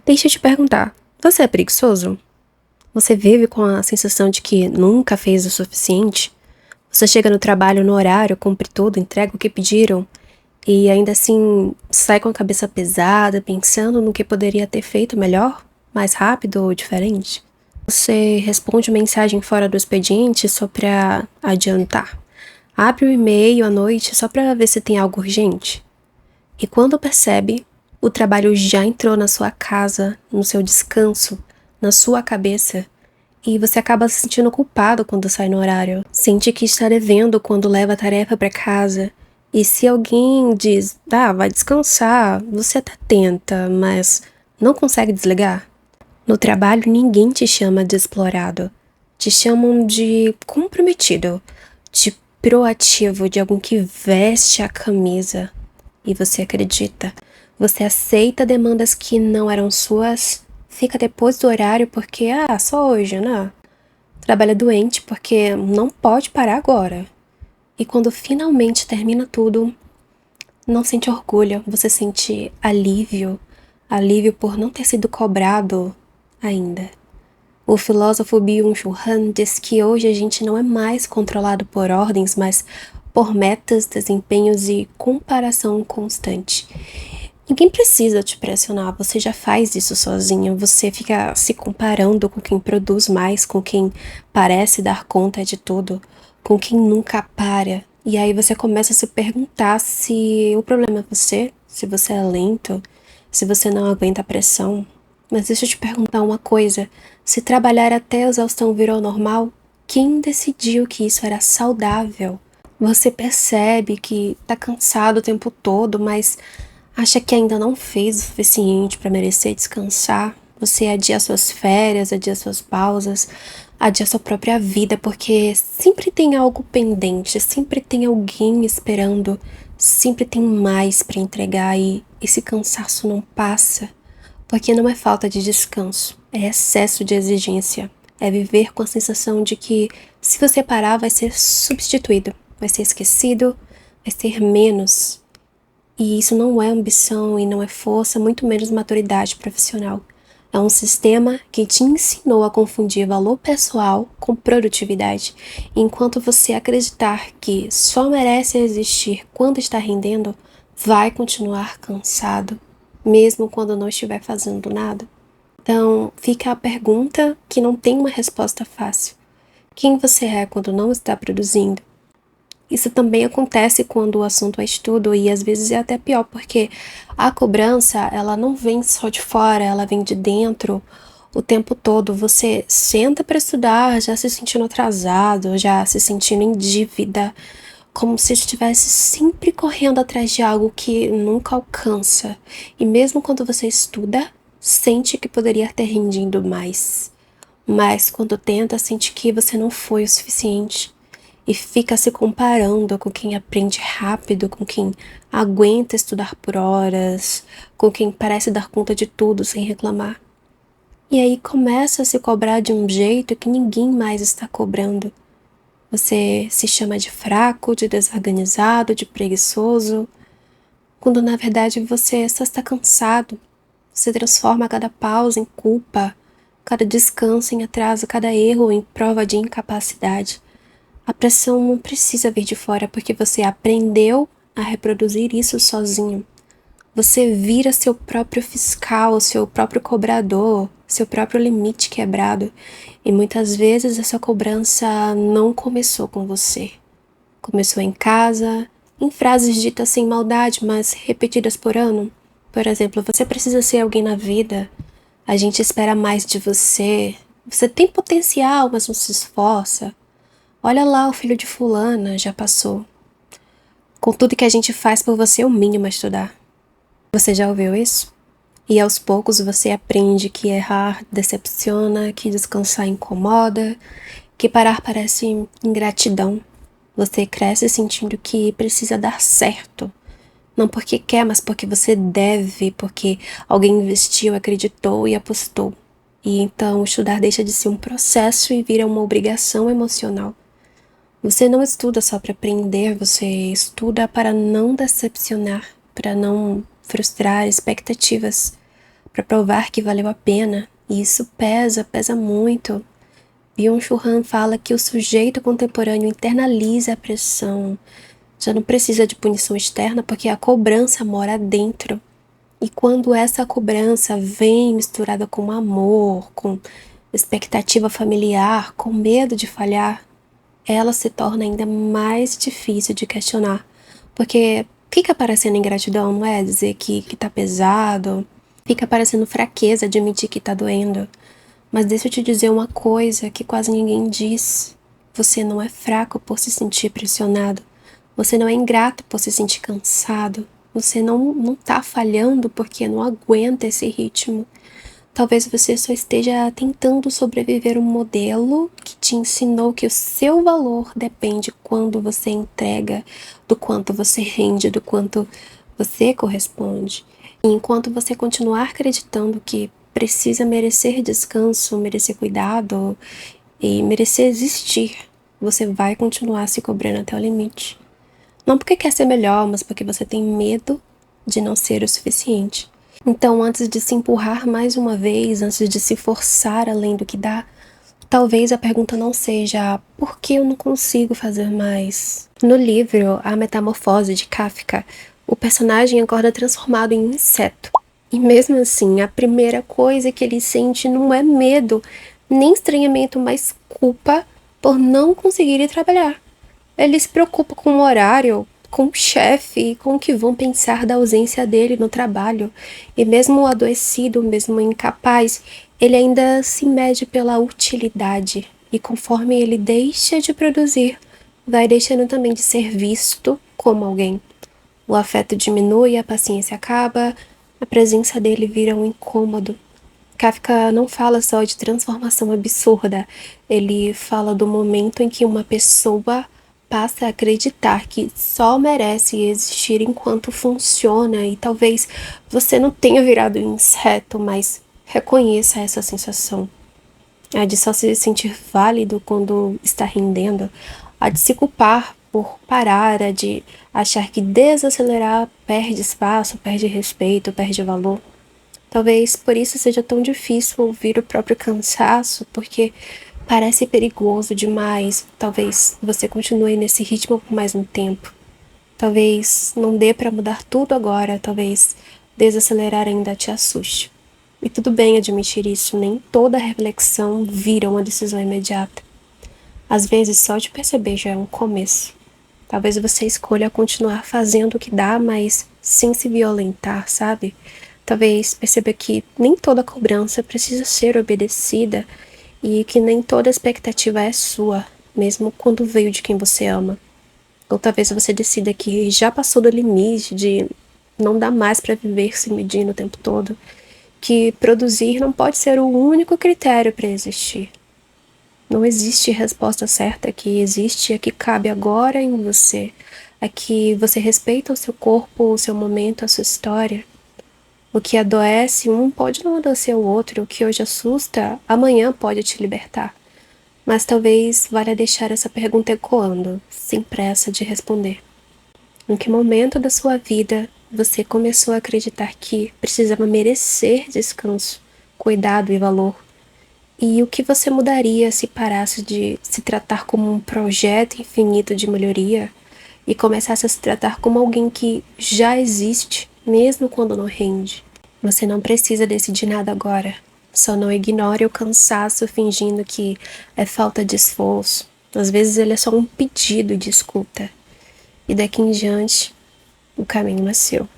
Deixa eu te perguntar, você é preguiçoso? Você vive com a sensação de que nunca fez o suficiente? Você chega no trabalho no horário, cumpre tudo, entrega o que pediram e ainda assim sai com a cabeça pesada, pensando no que poderia ter feito melhor, mais rápido ou diferente? Você responde mensagem fora do expediente só pra adiantar. Abre o e-mail à noite só pra ver se tem algo urgente. E quando percebe, o trabalho já entrou na sua casa, no seu descanso, na sua cabeça, e você acaba se sentindo culpado quando sai no horário. Sente que está devendo quando leva a tarefa para casa. E se alguém diz, vai descansar, você até tenta, mas não consegue desligar. No trabalho, ninguém te chama de explorado. Te chamam de comprometido, de proativo, de alguém que veste a camisa. E você acredita. Você aceita demandas que não eram suas, fica depois do horário porque, só hoje, né? Trabalha doente porque não pode parar agora. E quando finalmente termina tudo, não sente orgulho, você sente alívio, alívio por não ter sido cobrado ainda. O filósofo Byung-Chul Han diz que hoje a gente não é mais controlado por ordens, mas por metas, desempenhos e comparação constante. Ninguém precisa te pressionar, você já faz isso sozinho, você fica se comparando com quem produz mais, com quem parece dar conta de tudo, com quem nunca para. E aí você começa a se perguntar se o problema é você, se você é lento, se você não aguenta a pressão. Mas deixa eu te perguntar uma coisa, se trabalhar até a exaustão virou normal, quem decidiu que isso era saudável? Você percebe que tá cansado o tempo todo, mas acha que ainda não fez o suficiente para merecer descansar? Você adia suas férias, adia suas pausas, adia sua própria vida, porque sempre tem algo pendente, sempre tem alguém esperando, sempre tem mais para entregar e esse cansaço não passa. Porque não é falta de descanso, é excesso de exigência. É viver com a sensação de que se você parar vai ser substituído, vai ser esquecido, vai ser menos. E isso não é ambição e não é força, muito menos maturidade profissional. É um sistema que te ensinou a confundir valor pessoal com produtividade. Enquanto você acreditar que só merece existir quando está rendendo, vai continuar cansado, mesmo quando não estiver fazendo nada. Então, fica a pergunta que não tem uma resposta fácil. Quem você é quando não está produzindo? Isso também acontece quando o assunto é estudo e às vezes é até pior, porque a cobrança, ela não vem só de fora, ela vem de dentro o tempo todo. Você senta para estudar já se sentindo atrasado, já se sentindo em dívida, como se estivesse sempre correndo atrás de algo que nunca alcança. E mesmo quando você estuda, sente que poderia ter rendido mais. Mas quando tenta, sente que você não foi o suficiente e fica se comparando com quem aprende rápido, com quem aguenta estudar por horas, com quem parece dar conta de tudo sem reclamar. E aí começa a se cobrar de um jeito que ninguém mais está cobrando. Você se chama de fraco, de desorganizado, de preguiçoso, quando na verdade você só está cansado. Você transforma cada pausa em culpa, cada descanso em atraso, cada erro em prova de incapacidade. A pressão não precisa vir de fora porque você aprendeu a reproduzir isso sozinho. Você vira seu próprio fiscal, seu próprio cobrador, seu próprio limite quebrado. E muitas vezes essa cobrança não começou com você. Começou em casa, em frases ditas sem maldade, mas repetidas por ano. Por exemplo, você precisa ser alguém na vida. A gente espera mais de você. Você tem potencial, mas não se esforça. Olha lá, o filho de fulana já passou. Com tudo que a gente faz por você, é o mínimo a estudar. Você já ouviu isso? E aos poucos você aprende que errar decepciona, que descansar incomoda, que parar parece ingratidão. Você cresce sentindo que precisa dar certo. Não porque quer, mas porque você deve, porque alguém investiu, acreditou e apostou. E então estudar deixa de ser um processo e vira uma obrigação emocional. Você não estuda só para aprender, você estuda para não decepcionar, para não frustrar expectativas, para provar que valeu a pena, e isso pesa muito. Byung-Chul Han fala que o sujeito contemporâneo internaliza a pressão, já não precisa de punição externa porque a cobrança mora dentro. E quando essa cobrança vem misturada com amor, com expectativa familiar, com medo de falhar, ela se torna ainda mais difícil de questionar. Porque fica parecendo ingratidão, não é? Dizer que tá pesado, fica parecendo fraqueza admitir que tá doendo. Mas deixa eu te dizer uma coisa que quase ninguém diz. Você não é fraco por se sentir pressionado. Você não é ingrato por se sentir cansado. Você não tá falhando porque não aguenta esse ritmo. Talvez você só esteja tentando sobreviver um modelo que te ensinou que o seu valor depende quando você entrega, do quanto você rende, do quanto você corresponde. E enquanto você continuar acreditando que precisa merecer descanso, merecer cuidado e merecer existir, você vai continuar se cobrando até o limite. Não porque quer ser melhor, mas porque você tem medo de não ser o suficiente. Então, antes de se empurrar mais uma vez, antes de se forçar além do que dá, talvez a pergunta não seja por que eu não consigo fazer mais? No livro A Metamorfose de Kafka, o personagem acorda transformado em inseto. E mesmo assim, a primeira coisa que ele sente não é medo, nem estranhamento, mas culpa por não conseguir ir trabalhar. Ele se preocupa com o horário, com o chefe e com o que vão pensar da ausência dele no trabalho. E mesmo adoecido, mesmo incapaz, ele ainda se mede pela utilidade. E conforme ele deixa de produzir, vai deixando também de ser visto como alguém. O afeto diminui, a paciência acaba, a presença dele vira um incômodo. Kafka não fala só de transformação absurda, ele fala do momento em que uma pessoa passa a acreditar que só merece existir enquanto funciona, e talvez você não tenha virado um inseto, mas reconheça essa sensação. A de só se sentir válido quando está rendendo, a de se culpar por parar, a de achar que desacelerar perde espaço, perde respeito, perde valor. Talvez por isso seja tão difícil ouvir o próprio cansaço, porque parece perigoso demais. Talvez você continue nesse ritmo por mais um tempo. Talvez não dê para mudar tudo agora, talvez desacelerar ainda te assuste. E tudo bem admitir isso, nem toda reflexão vira uma decisão imediata. Às vezes só de perceber já é um começo. Talvez você escolha continuar fazendo o que dá, mas sem se violentar, sabe? Talvez perceba que nem toda cobrança precisa ser obedecida e que nem toda expectativa é sua, mesmo quando veio de quem você ama. Ou talvez você decida que já passou do limite de não dá mais para viver se medindo o tempo todo, que produzir não pode ser o único critério para existir. Não existe resposta certa, que existe a que cabe agora em você, a que você respeita o seu corpo, o seu momento, a sua história. O que adoece um pode não adoecer o outro, o que hoje assusta, amanhã pode te libertar. Mas talvez valha deixar essa pergunta ecoando, sem pressa de responder. Em que momento da sua vida você começou a acreditar que precisava merecer descanso, cuidado e valor? E o que você mudaria se parasse de se tratar como um projeto infinito de melhoria e começasse a se tratar como alguém que já existe, mesmo quando não rende? Você não precisa decidir nada agora. Só não ignore o cansaço fingindo que é falta de esforço. Às vezes ele é só um pedido de escuta. E daqui em diante, o caminho é seu.